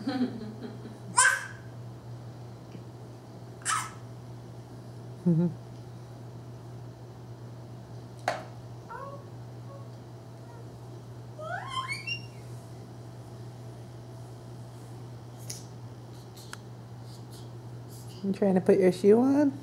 You trying to put your shoe on?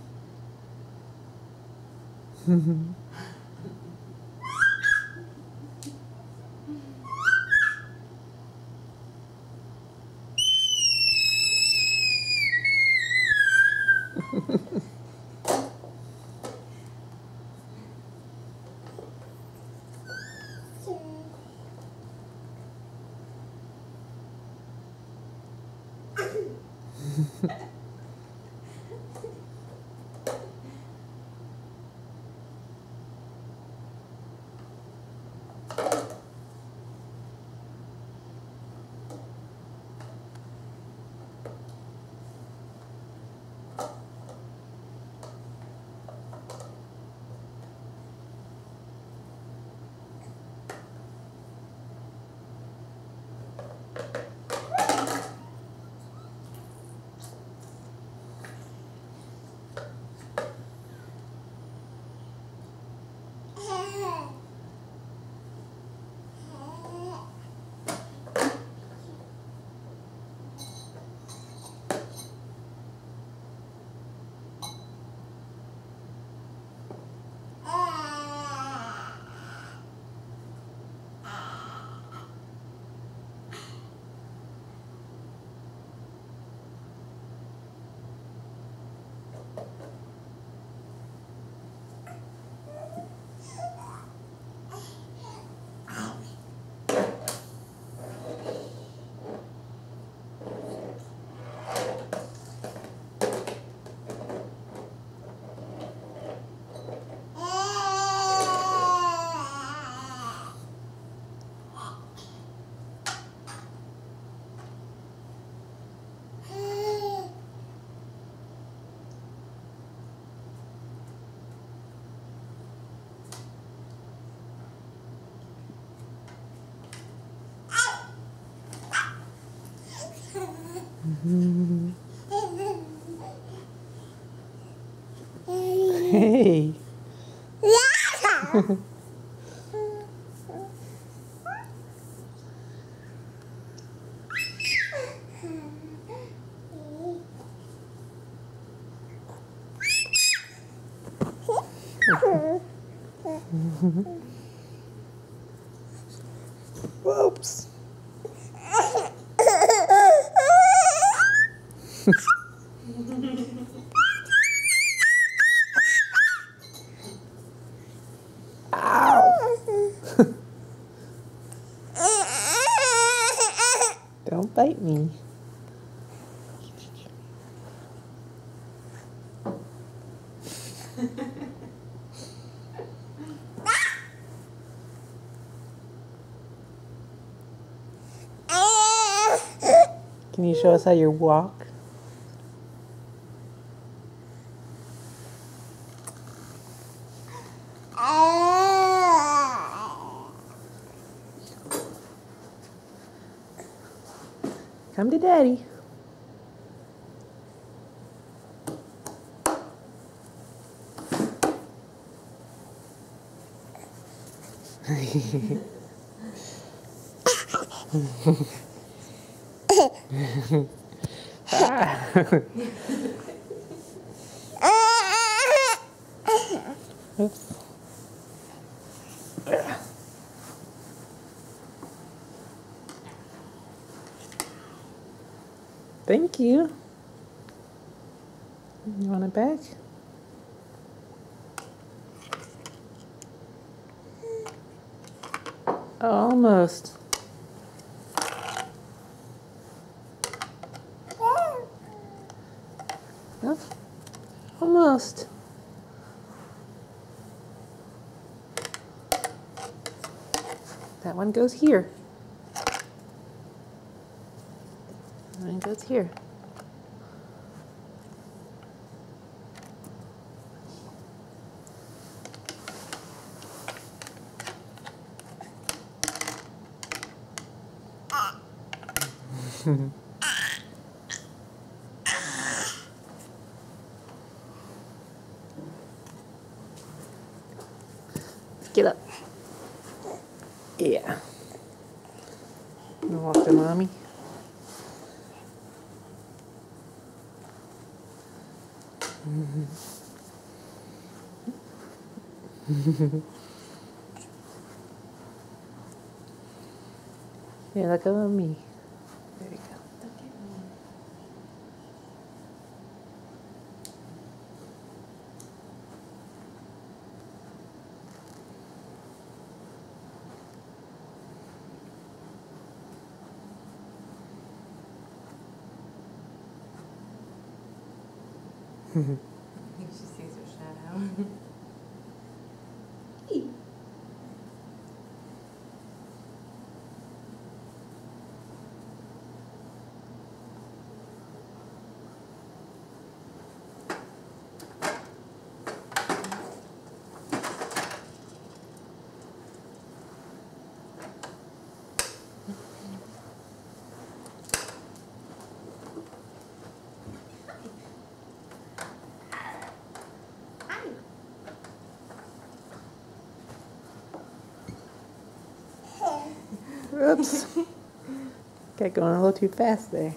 Hey. Whoops. Ow. Don't bite me. Can you show us how you walk? Come to Daddy. Oops. Thank you. You want it back? Almost. Nope. Almost. That one goes here. That one goes here. Yeah. You wanna walk to mommy? Yeah, look at me. There you go. I think she sees her shadow. Oops. Got going a little too fast there.